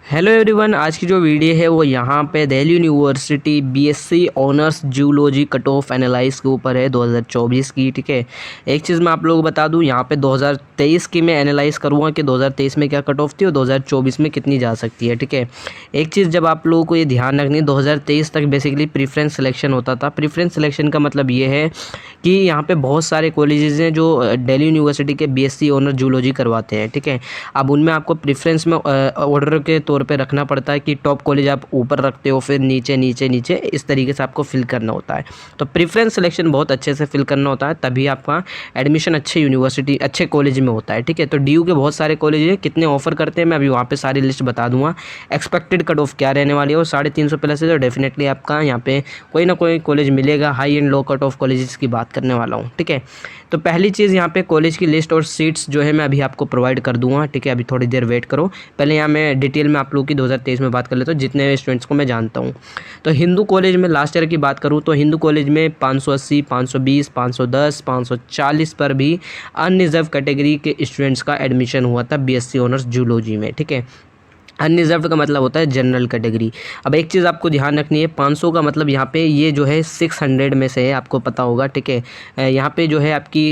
Hello everyone, आज की जो वीडियो है वो यहाँ पे Delhi university BSc honours zoology cut off analyse के ऊपर है 2024 की। ठीक है, एक चीज़ मैं आप लोगों को बता दूँ, यहाँ पे 2023 की मैं एनालाइज करूँगा कि 2023 में क्या कट ऑफ थी और 2024 में कितनी जा सकती है। ठीक है, एक चीज़ जब आप लोगों को ये ध्यान रखनी है, 2023 तक बेसिकली प्रीफ्रेंस सिलेक्शन होता था। प्रीफ्रेंस सिलेक्शन का मतलब ये है कि यहाँ पे बहुत सारे कॉलेजेस हैं जो दिल्ली यूनिवर्सिटी के बीएससी ऑनर जूलॉजी करवाते हैं। ठीक है, अब उनमें आपको प्रेफरेंस में ऑर्डर के तौर पे रखना पड़ता है कि टॉप कॉलेज आप ऊपर रखते हो, फिर नीचे नीचे नीचे इस तरीके से आपको फिल करना होता है। तो प्रेफरेंस सिलेक्शन बहुत अच्छे से फिल करना होता है, तभी आपका एडमिशन अच्छे यूनिवर्सिटी अच्छे कॉलेज में होता है। ठीक है, तो डी के बहुत सारे कॉलेज हैं, कितने ऑफर करते हैं मैं अभी वहाँ पे सारी लिस्ट बता दूंगा। एक्सपेक्टेड कट ऑफ क्या रहने वाली है, और 350 प्लस है तो डेफिनेटली आपका यहाँ पे कोई ना कोई कॉलेज मिलेगा। High and low cut off colleges की बात करने वाला हूँ। ठीक है, तो पहली चीज़ यहाँ पे कॉलेज की लिस्ट और सीट्स जो है मैं अभी आपको प्रोवाइड कर दूंगा। ठीक है, अभी थोड़ी देर वेट करो, पहले यहाँ मैं डिटेल में आप लोगों की 2023 में बात कर लेता हूँ जितने स्टूडेंट्स को मैं जानता हूँ। तो हिंदू कॉलेज में लास्ट ईयर की बात करूँ तो हिंदू कॉलेज में 580, 520, 510, 540 पर भी अनरिजर्व कैटेगरी के स्टूडेंट्स का एडमिशन हुआ था बीएससी ऑनर्स जूलॉजी में। ठीक है, अनरिजर्व्ड का मतलब होता है जनरल कैटेगरी। अब एक चीज़ आपको ध्यान रखनी है, 500 का मतलब यहाँ पे ये जो है 600 में से है, आपको पता होगा। ठीक है, यहाँ पे जो है आपकी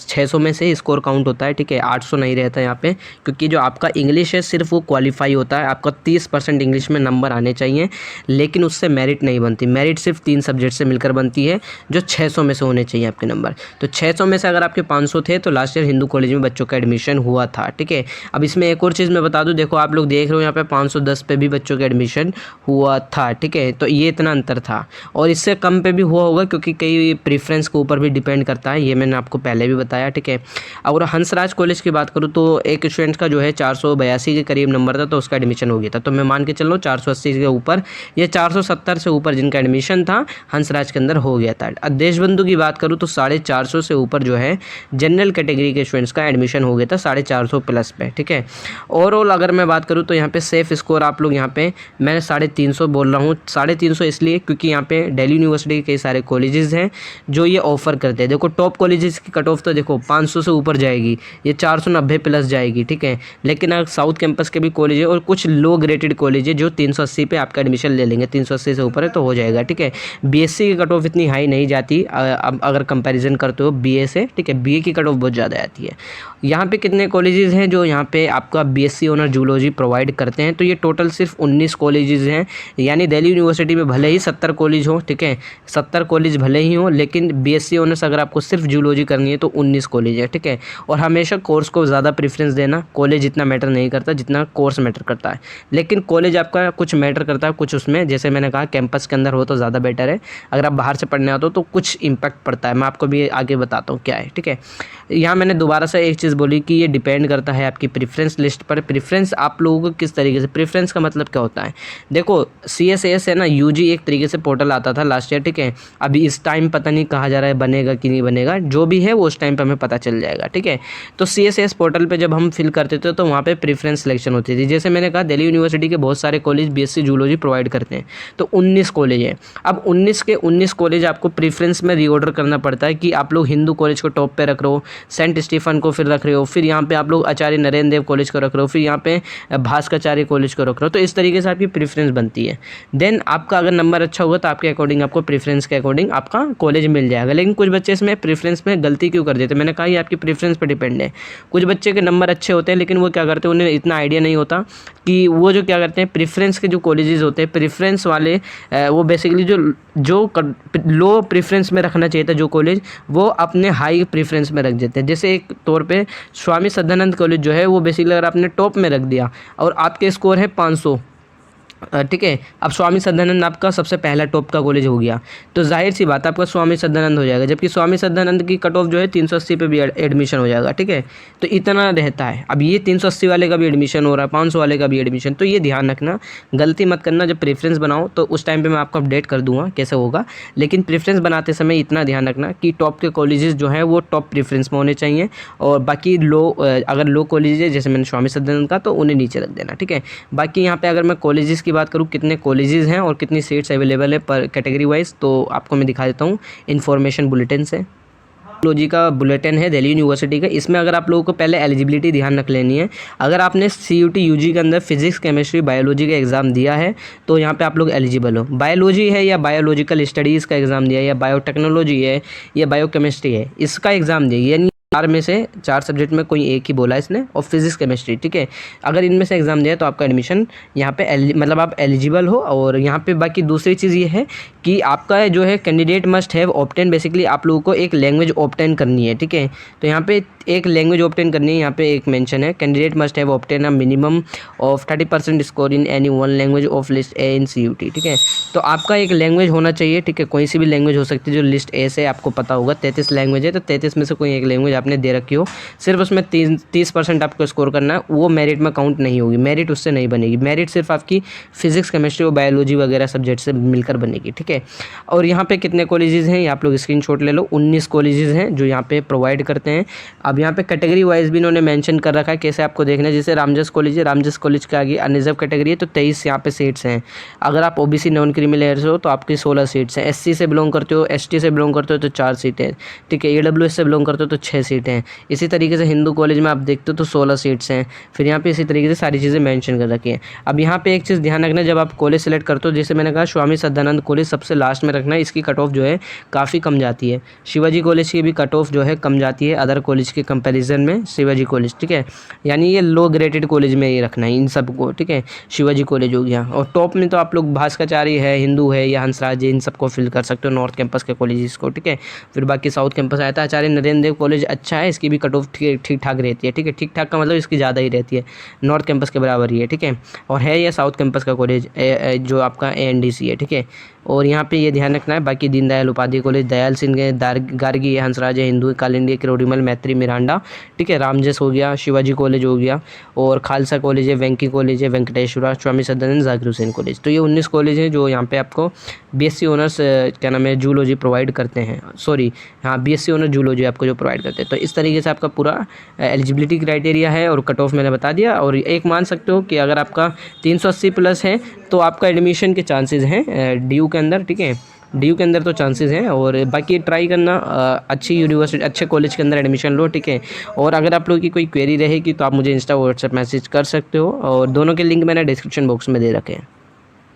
600 में से स्कोर काउंट होता है। ठीक है, 800 नहीं रहता यहाँ पे, क्योंकि जो आपका इंग्लिश है सिर्फ वो क्वालिफाई होता है। आपका 30% इंग्लिश में नंबर आने चाहिए, लेकिन उससे मेरिट नहीं बनती। मेरिट सिर्फ 3 सब्जेक्ट से मिलकर बनती है, जो 600 में से होने चाहिए आपके नंबर। तो 600 में से अगर आपके 500 थे तो लास्ट ईयर हिंदू कॉलेज में बच्चों का एडमिशन हुआ था। ठीक है, अब इसमें एक और चीज़ मैं बता दूँ, देखो आप लोग देख रहे हो यहाँ पे 510 पे भी बच्चों का एडमिशन हुआ था। ठीक है, तो ये इतना अंतर था, और इससे कम पे भी हुआ होगा क्योंकि कई प्रेफरेंस के ऊपर भी डिपेंड करता है, ये मैंने आपको पहले भी बताया। ठीक है, अगर हंसराज कॉलेज की बात करूँ तो एक स्टूडेंट का जो है 482 के करीब नंबर था, तो उसका एडमिशन हो गया था। तो मैं मान के चल रहा हूँ 480 के ऊपर या 470 से ऊपर जिनका एडमिशन था हंसराज के अंदर हो गया था। अब देशबंधु की बात करूँ तो 450 से ऊपर जो है जनरल कैटेगरी के स्टूडेंट्स का एडमिशन हो गया था 450 प्लस पे। ठीक है, ओवरऑल अगर मैं बात करूँ तो यहाँ पे सेफ स्कोर आप लोग यहाँ पे मैं 350 बोल रहा हूँ। 350 इसलिए क्योंकि यहाँ पे दिल्ली यूनिवर्सिटी के कई सारे कॉलेजेस हैं जो ये ऑफर करते हैं। देखो टॉप कॉलेजेस की कट ऑफ तो देखो 500 से ऊपर जाएगी, ये 490 प्लस जाएगी। ठीक है, लेकिन अगर साउथ कैंपस के भी कॉलेज है और कुछ लो ग्रेडेड कॉलेज है जो 380 पे आपका एडमिशन ले लेंगे, 380 से ऊपर है तो हो जाएगा। ठीक है, बीएससी की कट ऑफ इतनी हाई नहीं जाती अब अगर कंपेरिजन करते हो बीए से। ठीक है, बीए की कट ऑफ बहुत ज़्यादा आती है। यहाँ पे कितने कॉलेजेस हैं जो यहाँ पे आपका बीएससी ऑनर जूलॉजी प्रोवाइड करते हैं, तो ये टोटल सिर्फ 19 कॉलेजेस हैं। यानी दिल्ली यूनिवर्सिटी में भले ही 70 कॉलेज हो, ठीक है, 70 कॉलेज भले ही हो, लेकिन बीएससी ऑनर्स अगर आपको सिर्फ जूलॉजी करनी है तो 19 कॉलेज है। ठीक है, और हमेशा कोर्स को ज़्यादा प्रेफरेंस देना, कॉलेज इतना मैटर नहीं करता जितना कोर्स मैटर करता है। लेकिन कॉलेज आपका कुछ मैटर करता है, कुछ उसमें जैसे मैंने कहा कैंपस के अंदर हो तो ज़्यादा बेटर है। अगर आप बाहर से पढ़ने आते हो तो कुछ इम्पैक्ट पड़ता है, मैं आपको भी आगे बताता हूँ क्या है। ठीक है, यहाँ मैंने दोबारा से एक चीज़ बोली कि ये डिपेंड करता है आपकी प्रेफरेंस लिस्ट पर। प्रेफरेंस आप लोगों को किस तरीके से, प्रेफरेंस का मतलब क्या होता है, देखो CSAS है ना, यूजी एक तरीके से पोर्टल आता था लास्ट ईयर। ठीक है, अभी इस टाइम पता नहीं कहा जा रहा है बनेगा कि नहीं बनेगा, जो भी है वो उस टाइम पे हमें पता चल जाएगा। ठीक है, तो CSAS पोर्टल पे जब हम फिल करते थे तो वहाँ पे प्रेफरेंस सिलेक्शन होती थी। जैसे मैंने कहा दिल्ली यूनिवर्सिटी के बहुत सारे कॉलेज बीएससी जूलॉजी प्रोवाइड करते हैं, तो 19 कॉलेज हैं। अब 19 के 19 कॉलेज आपको प्रेफरेंस में रीऑर्डर करना पड़ता है कि आप लोग हिंदू कॉलेज को टॉप पे रख रहे हो, सेंट स्टीफन को फिर रख रहे हो, फिर यहाँ पे आप लोग आचार्य नरेंद्र देव कॉलेज को रख रहे हो, फिर यहाँ पे भास्कराचार्य कॉलेज को रख रहे हो। तो इस तरीके से आपकी प्रेफरेंस बनती है। देन आपका अगर नंबर अच्छा होगा तो आपके अकॉर्डिंग आपको प्रेफरेंस के अकॉर्डिंग आपका कॉलेज मिल जाएगा। लेकिन कुछ बच्चे इसमें प्रेफरेंस में गलती क्यों कर देते हैं, मैंने कहा ये आपकी प्रेफरेंस पर डिपेंड है। कुछ बच्चे के नंबर अच्छे होते हैं लेकिन वो क्या करते हैं, उन्हें इतना आइडिया नहीं होता कि वो जो क्या करते हैं, प्रेफरेंस के जो कॉलेजेस होते हैं प्रेफरेंस वाले, वो बेसिकली जो लो प्रेफरेंस में रखना चाहिए था जो कॉलेज, वो अपने हाई प्रेफरेंस में रख देते हैं। जैसे एक तौर पे स्वामी सदानंद कॉलेज जो है वो बेसिकली अगर आपने टॉप में रख दिया और आपके स्कोर है 500, ठीक है, अब स्वामी सदानंद आपका सबसे पहला टॉप का कॉलेज हो गया, तो जाहिर सी बात आपका स्वामी सदानंद हो जाएगा, जबकि स्वामी सदानंद की कट ऑफ जो है 380 पे भी एडमिशन हो जाएगा। ठीक है, तो इतना रहता है। अब ये 380 वाले का भी एडमिशन हो रहा है, 500 वाले का भी एडमिशन, तो ये ध्यान रखना, गलती मत करना। जब प्रेफरेंस बनाओ तो उस टाइम पर मैं आपको अपडेट कर दूँगा कैसे होगा, लेकिन प्रेफरेंस बनाते समय इतना ध्यान रखना कि टॉप के कॉलेजेस जो हैं वो टॉप प्रेफरेंस में होने चाहिए, और बाकी अगर लो कॉलेज है जैसे मैंने स्वामी सदानंद का, तो उन्हें नीचे रख देना। ठीक है, बाकी यहाँ पे अगर मैं कॉलेजेस की बात करूँ कितने कॉलेजेस हैं और कितनी सीट्स अवेलेबल है पर कैटेगरी वाइज, तो आपको मैं दिखा देता हूँ इन्फॉर्मेशन बुलेटिन से। जूलॉजी का बुलेटिन है दिल्ली यूनिवर्सिटी का। इसमें अगर आप लोगों को पहले एलिजिबिलिटी ध्यान रख लेनी है। अगर आपने CUT UG के अंदर फिजिक्स केमिस्ट्री बायोलॉजी का एग्ज़ाम दिया है तो यहाँ पे आप लोग एलिजिबल हो। बायोलॉजी है या बायोलॉजिकल स्टडीज़ का एग्ज़ाम दिया है या बायोटेक्नोलॉजी है या बायोकेमिस्ट्री है, इसका एग्ज़ाम दिया, यानी 4 में से 4 सब्जेक्ट में कोई एक ही बोला इसने, और फिजिक्स केमिस्ट्री, ठीक है। अगर इनमें से एग्ज़ाम दिया तो आपका एडमिशन यहाँ पे मतलब आप एलिजिबल हो। और यहाँ पे बाकी दूसरी चीज़ ये है कि आपका जो है candidate must have obtain, basically आप लोगों को एक लैंग्वेज ऑब्टेन करनी है, ठीक है। तो यहाँ पे एक लैंग्वेज ऑब्टेन करनी है, यहाँ पे एक मेंशन है candidate must have obtain a minimum of 30% score in any one language of list A in CUT, ठीक है। तो आपका एक लैंग्वेज होना चाहिए, ठीक है। कोई सी भी लैंग्वेज हो सकती है जो लिस्ट ए से आपको पता होगा। 33 लैंग्वेज है तो 33 में से कोई एक लैंग्वेज आपने दे रखी हो, सिर्फ उसमें 30% आपको स्कोर करना है, वो मेरिट में काउंट नहीं होगी, मेरिट उससे नहीं बनेगी। मेरिट सिर्फ आपकी फिजिक्स केमिस्ट्री और बायोलॉजी वगैरह सब्जेक्ट से मिलकर बनेगी, ठीक है। और यहाँ पे कितने कॉलेजेस हैं, आप लोग स्क्रीनशॉट ले लो। 19 कॉलेजेस हैं जो यहाँ पे प्रोवाइड करते हैं। अब यहाँ पे कैटेगरी वाइज भी इन्होंने मेंशन कर रखा है, कैसे आपको देखना है। जैसे रामजस कॉलेज है, रामजस कॉलेज के आगे अनरिजर्व कैटेगरी है तो 23 यहाँ पे सीट्स हैं। अगर आप OBC नॉन क्रीमी लेयर से हो तो आपकी 16 सीट्स हैं। SC से बिलोंग करते हो, ST से बिलोंग करते हो तो 4 सीटें, ठीक है। AWS से बिलोंग करते हो तो 6 सीटें हैं। इसी तरीके से हिंदू कॉलेज में आप देखते हो तो 16 सीट्स हैं। फिर यहाँ पे इसी तरीके से सारी चीज़ें मेंशन कर रखी हैं। अब यहाँ पे एक चीज़ ध्यान रखना, जब आप कॉलेज सेलेक्ट करते हो, जैसे मैंने कहा स्वामी सदानंद कॉलेज सबसे लास्ट में रखना है, इसकी कट ऑफ जो है काफ़ी कम जाती है। शिवाजी कॉलेज की भी कट ऑफ जो है कम जाती है अदर कॉलेज के कंपैरिजन में, शिवाजी कॉलेज, ठीक है। यानी ये लो ग्रेडेड कॉलेज में ही रखना है इन सबको, ठीक है। शिवाजी कॉलेज हो गया, और टॉप में तो आप लोग भास्कराचार्य है, हिंदू है या हंसराज है, इन सबको फिल कर सकते हो, नॉर्थ कैंपस के कॉलेजेस को, ठीक है। फिर बाकी साउथ कैंपस आता है, आचार्य नरेंद्र देव कॉलेज अच्छा है, इसकी भी कट ऑफ ठीक ठाक रहती है, ठीक है। ठीक ठाक का मतलब इसकी ज़्यादा ही रहती है, नॉर्थ कैंपस के बराबर ही है, ठीक है। और है ये साउथ कैंपस का कॉलेज जो आपका ANDC है, ठीक है। और यहाँ पे ये ध्यान रखना है, बाकी दीनदयाल उपाध्याय कॉलेज, दयाल सिंह गार्गी है, हंसराज है, हिंदू, कालिंदी, किरोड़ीमल, मैत्री, मिरांडा, ठीक है। रामजस हो गया, शिवाजी कॉलेज हो गया, और खालसा कॉलेज है, वेंकी कॉलेज है, वेंकटेश्वरा, स्वामी सदानंद, जाकिर हुसैन कॉलेज। तो ये 19 कॉलेज हैं जो यहाँ पे आपको BSc ऑनर्स क्या नाम है जूलॉजी प्रोवाइड करते हैं, सॉरी हाँ BSc ऑनर्स जूलॉजी आपको जो प्रोवाइड करते हैं। तो इस तरीके से आपका पूरा एलिजिबिलिटी क्राइटेरिया है, और कट ऑफ मैंने बता दिया। और एक मान सकते हो कि अगर आपका 380 प्लस है तो आपका एडमिशन के चांसेस हैं DU के अंदर, ठीक है। DU के अंदर तो चांसेस हैं, और बाकी ट्राई करना अच्छी यूनिवर्सिटी अच्छे कॉलेज के अंदर एडमिशन लो, ठीक है। और अगर आप लोगों की कोई क्वेरी रहेगी तो आप मुझे इंस्टा व्हाट्सएप मैसेज कर सकते हो, और दोनों के लिंक मैंने डिस्क्रिप्शन बॉक्स में दे रखे हैं।